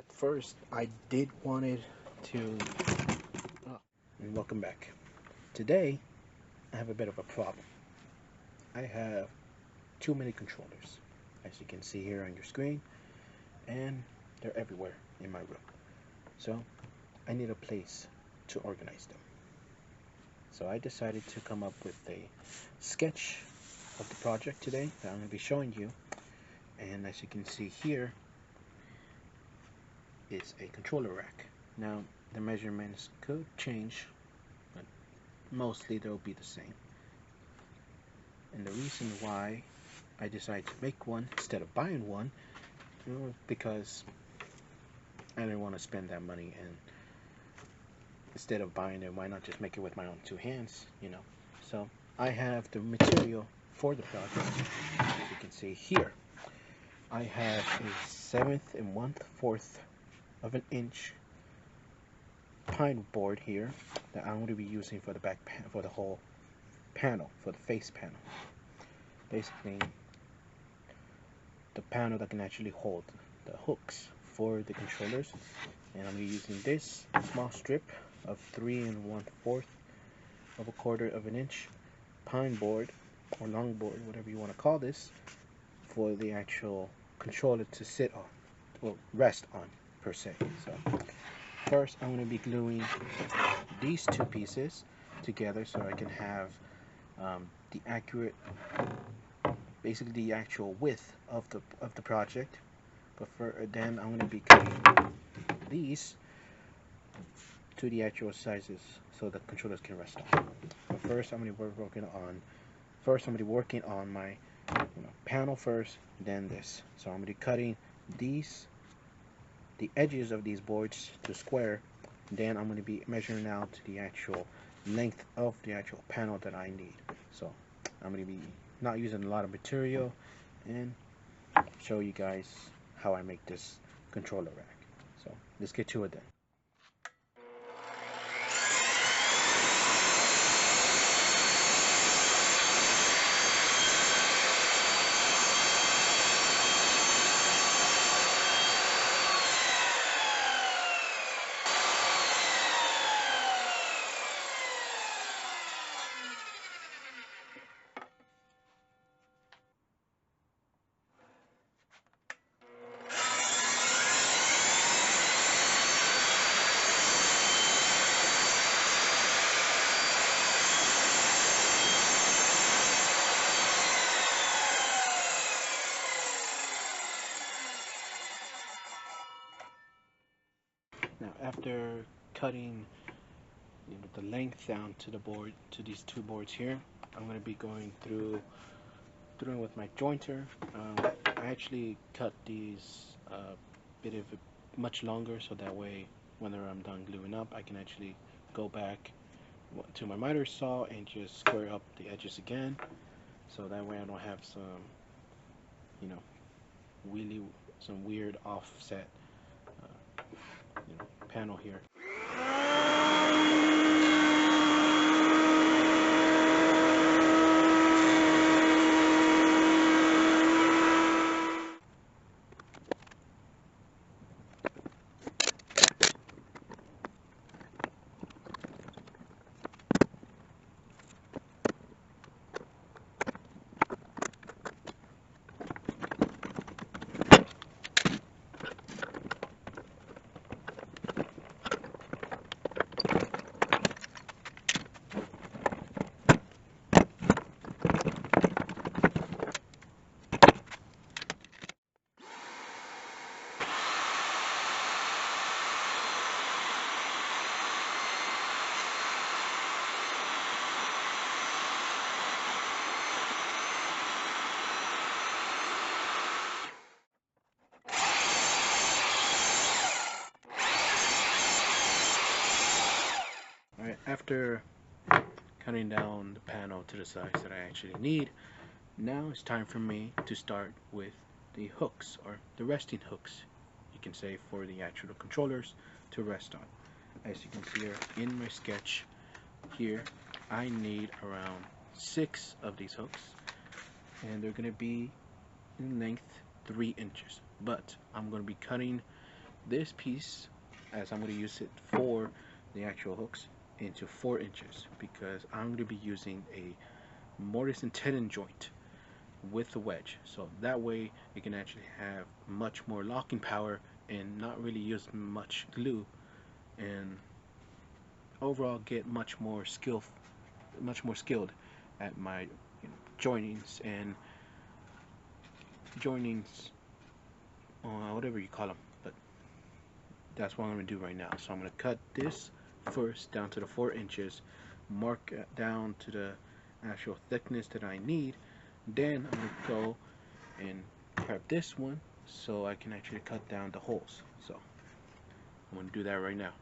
At first, I did wanted to. And welcome back. Today, I have a bit of a problem. I have too many controllers, as you can see here on your screen, and they're everywhere in my room. So, I need a place to organize them. So, I decided to come up with a sketch of the project today that I'm going to be showing you. And as you can see here, is a controller rack. Now, the measurements could change, but mostly they'll be the same. And the reason why I decided to make one instead of buying one, because I didn't want to spend that money, and instead of buying it, why not just make it with my own two hands. So I have the material for the project. As you can see here, I have a 7th and 1/4 of an inch pine board here that I'm going to be using for the for the whole panel, for the face panel. Basically, the panel that can actually hold the hooks for the controllers. And I'm using this small strip of 3 1/4 of a 1/4 of an inch pine board or long board, whatever you want to call this, for the actual controller to sit on, or rest on per se. So first, I'm going to be gluing these two pieces together so I can have the accurate, basically the actual width of the project. But then I'm going to be cutting these to the actual sizes so the controllers can rest on. But first, I'm going to be working on my panel first, then this. So I'm going to be cutting the edges of these boards to square. Then I'm going to be measuring out the actual length of the actual panel that I need. So I'm going to be not using a lot of material and show you guys how I make this controller rack. So let's get to it then. Now, after cutting the length down to the board, to these two boards here, I'm going to be going through with my jointer. I actually cut these bit of much longer, so that way whenever I'm done gluing up, I can actually go back to my miter saw and just square up the edges again, so that way I don't have some really some weird offset panel here. Alright, after cutting down the panel to the size that I actually need, now it's time for me to start with the hooks, or the resting hooks, you can say, for the actual controllers to rest on. As you can see here in my sketch here, I need around 6 of these hooks, and they're going to be in length 3 inches. But I'm going to be cutting this piece, as I'm going to use it for the actual hooks, into 4 inches, because I'm going to be using a mortise and tenon joint with the wedge, so that way it can actually have much more locking power and not really use much glue, and overall get much more skilled at my joinings and joinings, whatever you call them. But that's what I'm going to do right now. So I'm going to cut this first down to the 4 inches, mark down to the actual thickness that I need. Then I'm going to go and prep this one so I can actually cut down the holes. So I'm going to do that right now.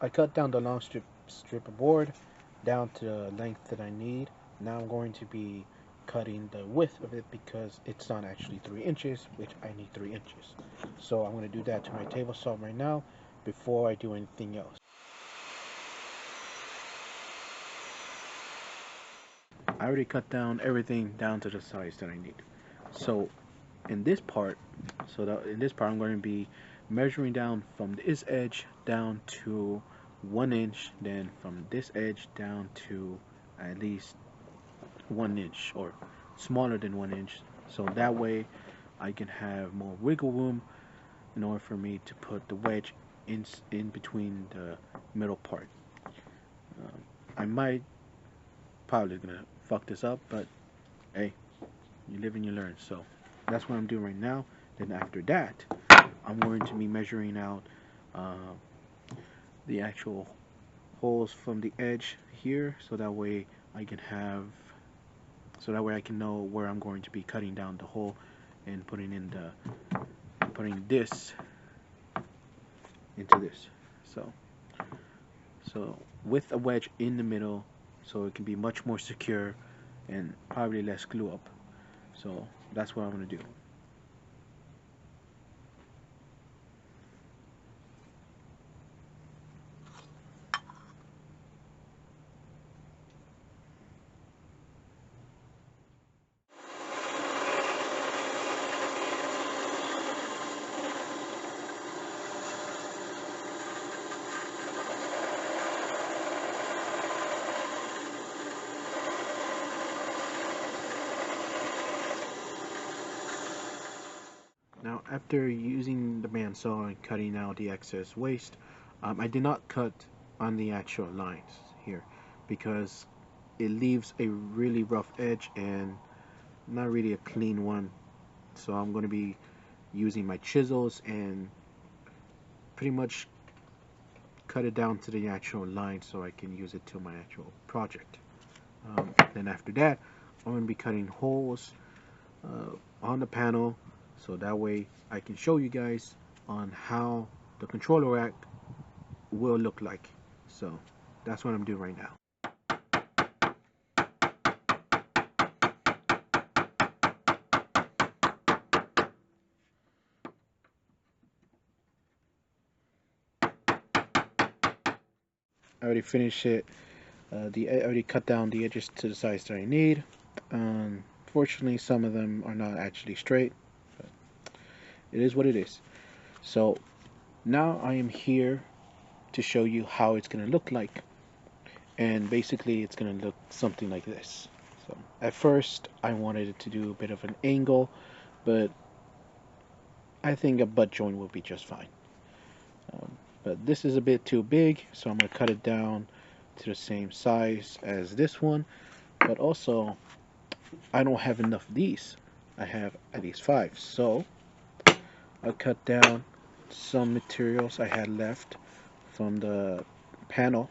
I cut down the long strip of board down to the length that I need. Now I'm going to be cutting the width of it because it's not actually 3 inches, which I need 3 inches. So I'm going to do that to my table saw right now before I do anything else. I already cut down everything down to the size that I need. So in this part, I'm going to be measuring down from this edge down to 1 inch, then from this edge down to at least 1 inch or smaller than 1 inch, so that way I can have more wiggle room in order for me to put the wedge in between the middle part. I might probably gonna fuck this up, but hey, you live and you learn. So that's what I'm doing right now. Then after that, I'm going to be measuring out the actual holes from the edge here, so that way I can know where I'm going to be cutting down the hole and putting this into this. So with a wedge in the middle, so it can be much more secure and probably less glue up. So that's what I'm going to do. Now, after using the bandsaw and cutting out the excess waste, I did not cut on the actual lines here because it leaves a really rough edge and not really a clean one. So I'm going to be using my chisels and pretty much cut it down to the actual line so I can use it to my actual project. Then after that, I'm going to be cutting holes on the panel, so that way I can show you guys on how the controller rack will look like. So that's what I'm doing right now. I already finished it. I already cut down the edges to the size that I need. Fortunately, some of them are not actually straight, but it is what it is. So now I am here to show you how it's going to look like, and basically it's going to look something like this. So at first I wanted it to do a bit of an angle, but I think a butt joint will be just fine. But this is a bit too big, so I'm going to cut it down to the same size as this one. But also, I don't have enough of these. I have at least 5, so I'll cut down some materials I had left from the panel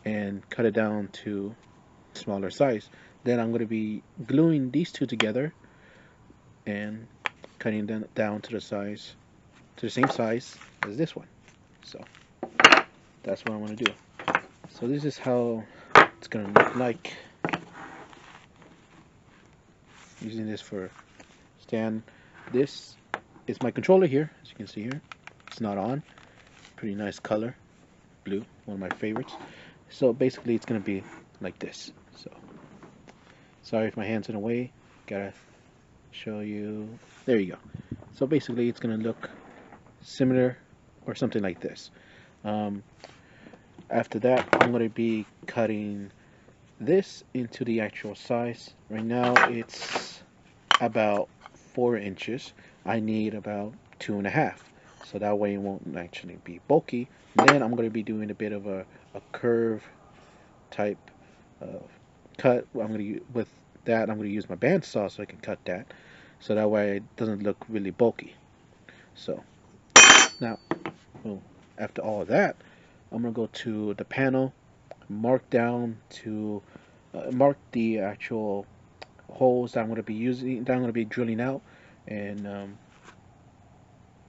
and cut it down to smaller size. Then I'm going to be gluing these two together and cutting them down to the same size as this one. So that's what I want to do. So this is how it's going to look like. Using this for stand. This is my controller here, as you can see here. It's not on. Pretty nice color, blue, one of my favorites. So basically it's gonna be like this. So sorry if my hand's in the way. Gotta show you. There you go. So basically it's gonna look similar or something like this. Um, After that, I'm gonna be cutting this into the actual size. Right now it's about 4 inches. I need about 2.5, so that way it won't actually be bulky. Then I'm going to be doing a bit of a curve type of cut. I'm going to with that I'm going to use my bandsaw so I can cut that, so that way it doesn't look really bulky. So now, well, after all of that, I'm going to go to the panel, mark down to mark the actual holes that I'm going to be using, that I'm going to be drilling out, and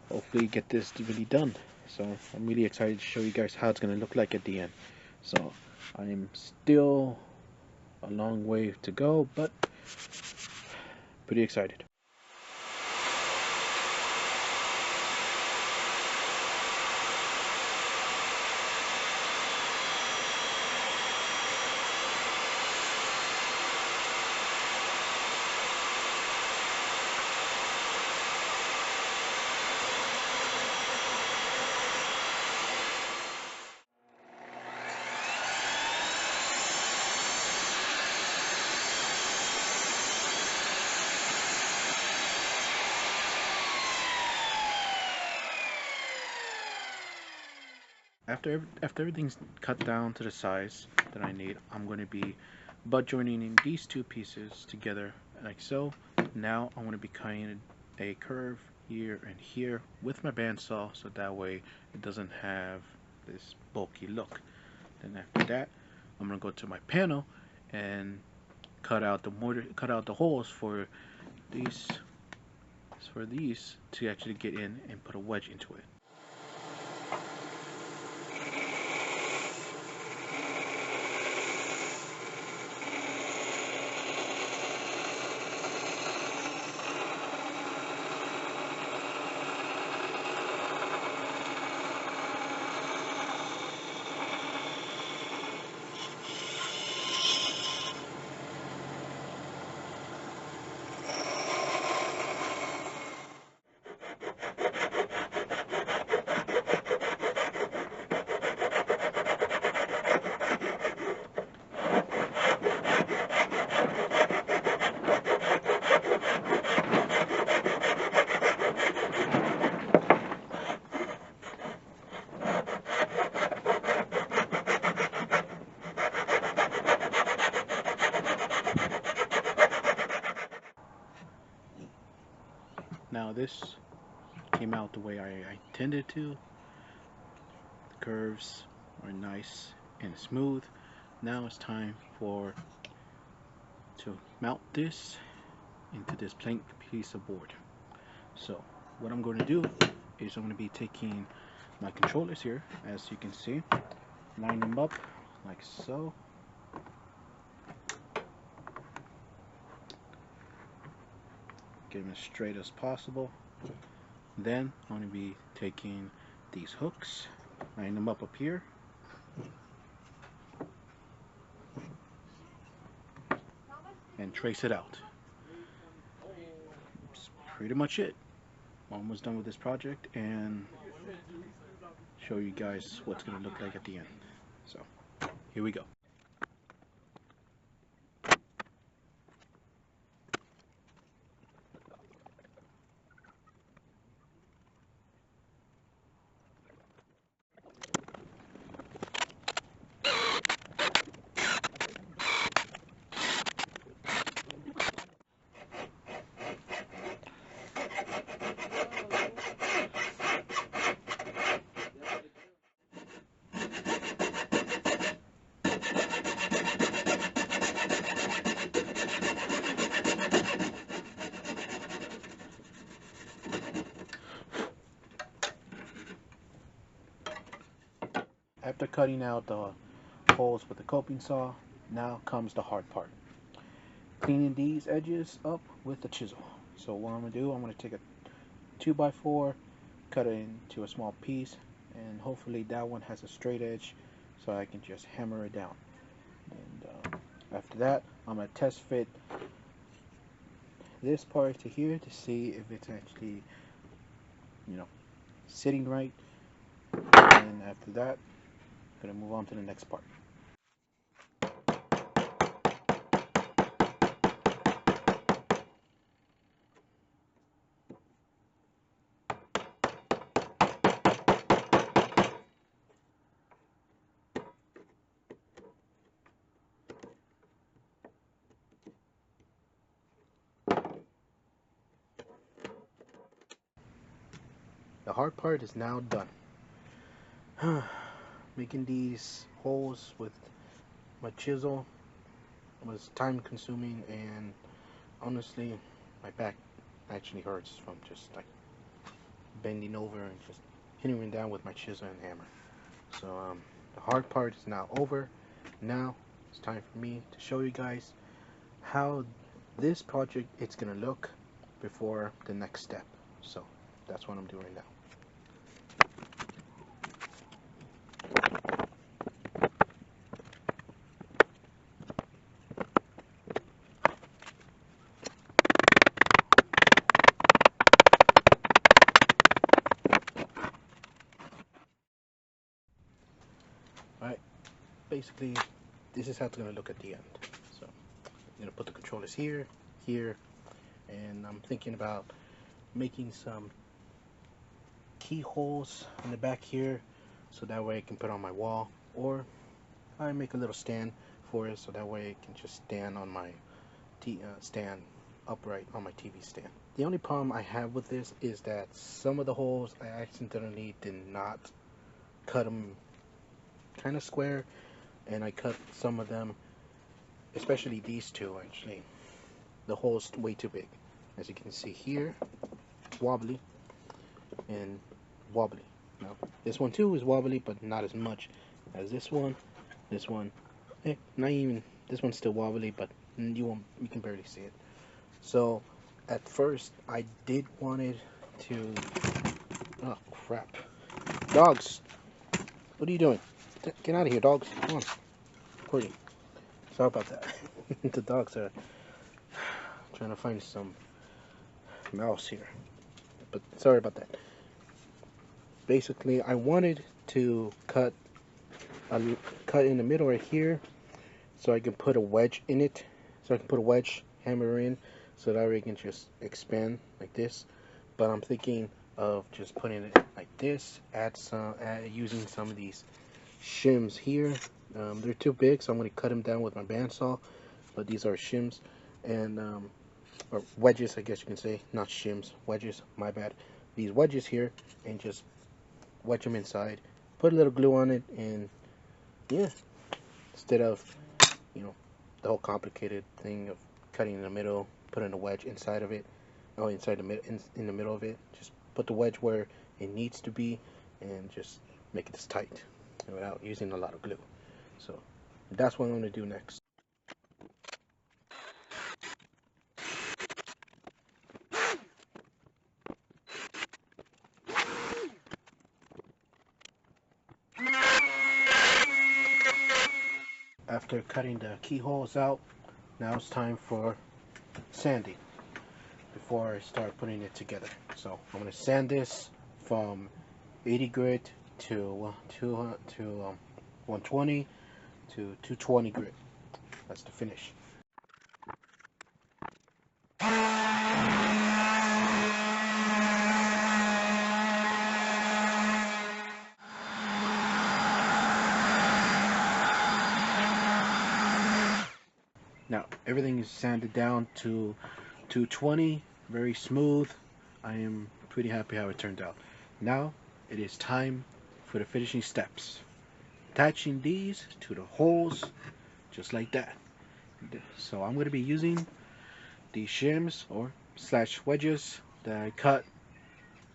hopefully get this really done. So I'm really excited to show you guys how it's going to look like at the end. So I'm still a long way to go, but pretty excited. After everything's cut down to the size that I need, I'm going to be butt joining in these two pieces together like so. Now I'm going to be cutting a curve here and here with my bandsaw, so that way it doesn't have this bulky look. Then after that, I'm going to go to my panel and cut out the holes these for these to actually get in and put a wedge into it. Now this came out the way I intended to. The curves are nice and smooth. Now it's time to mount this into this blank piece of board. So what I'm going to do is I'm going to be taking my controllers here, as you can see, line them up like so. Get them as straight as possible. Then I'm going to be taking these hooks, line them up here, and trace it out. That's pretty much it. Almost done with this project, and show you guys what's going to look like at the end. So here we go. After cutting out the holes with the coping saw, now comes the hard part. Cleaning these edges up with the chisel. So what I'm going to do, I'm going to take a 2x4, cut it into a small piece, and hopefully that one has a straight edge so I can just hammer it down. And after that, I'm going to test fit this part to here to see if it's actually, you know, sitting right. And after that, I'm going to move on to the next part. The hard part is now done. Making these holes with my chisel was time consuming, and honestly my back actually hurts from just like bending over and just hitting it down with my chisel and hammer. So the hard part is now over. Now it's time for me to show you guys how this project it's gonna look before the next step. So that's what I'm doing now. Alright, basically this is how it's gonna look at the end. So I'm gonna put the controllers here, here, and I'm thinking about making some keyholes in the back here so that way I can put on my wall, or I make a little stand for it so that way it can just stand on my stand upright on my TV stand. The only problem I have with this is that some of the holes I accidentally did not cut them kind of square, and I cut some of them, especially these two actually. The hole's way too big. As you can see here, wobbly and wobbly. Now this one too is wobbly, but not as much as this one. This one, not even. This one's still wobbly, but you can barely see it. So at first I did wanted to. Oh crap! Dogs, what are you doing? Get out of here, dogs! Come on, Cordy. Sorry about that. The dogs are trying to find some mouse here, but sorry about that. Basically, I wanted to cut in the middle right here, so I can put a wedge in it. So I can put a wedge hammer in, so that way it can just expand like this. But I'm thinking of just putting it like this. Using some of these shims here. They're too big, so I'm going to cut them down with my bandsaw. But these are shims and or wedges, I guess you can say, not shims, wedges. My bad. These wedges here, and just wedge them inside. Put a little glue on it, and yeah, instead of, you know, the whole complicated thing of cutting in the middle, putting a wedge inside of it, oh, inside the in the middle of it, just put the wedge where it needs to be, and just make it this tight without using a lot of glue. So that's what I'm going to do next. After cutting the keyholes out, now it's time for sanding before I start putting it together. So I'm going to sand this from 80 grit to 120 to 220 grit. That's the finish. Now everything is sanded down to 220, very smooth. I am pretty happy how it turned out. Now it is time for the finishing steps. Attaching these to the holes just like that. So I'm going to be using these shims or slash wedges that I cut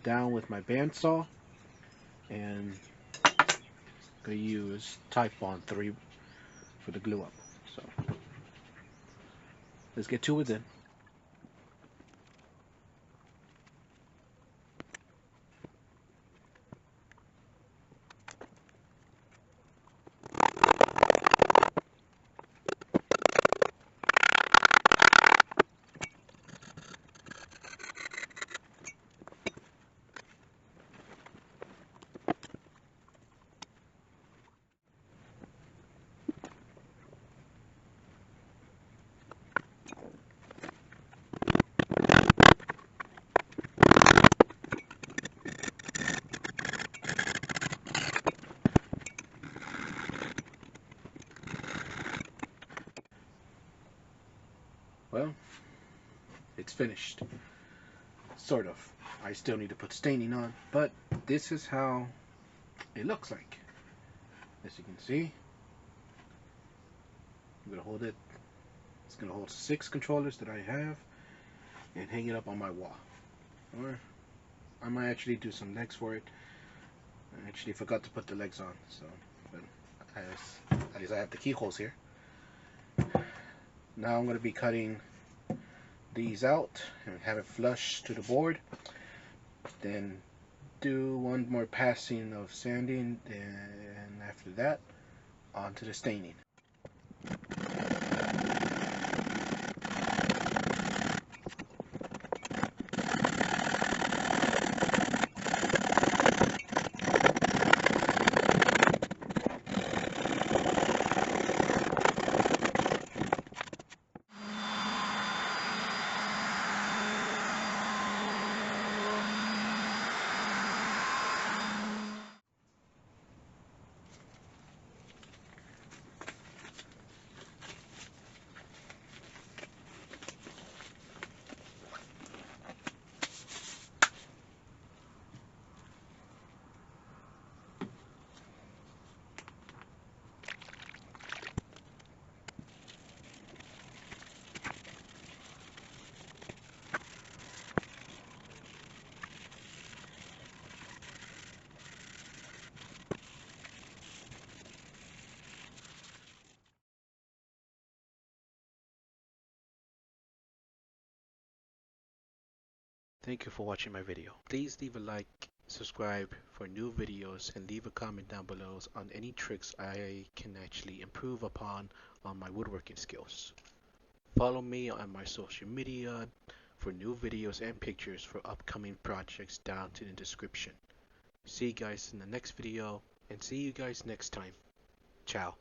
down with my bandsaw, and I'm going to use Titebond 3 for the glue up. So let's get to it then. Well, it's finished. Sort of. I still need to put staining on, but this is how it looks like. As you can see, I'm going to hold it. It's going to hold 6 controllers that I have and hang it up on my wall. Or I might actually do some legs for it. I actually forgot to put the legs on, so but at least I have the keyholes here. Now I'm going to be cutting these out and have it flush to the board. Then do one more passing of sanding, and after that, onto the staining. Thank you for watching my video. Please leave a like, subscribe for new videos, and leave a comment down below on any tricks I can actually improve upon on my woodworking skills. Follow me on my social media for new videos and pictures for upcoming projects down in the description. See you guys in the next video, and see you guys next time. Ciao.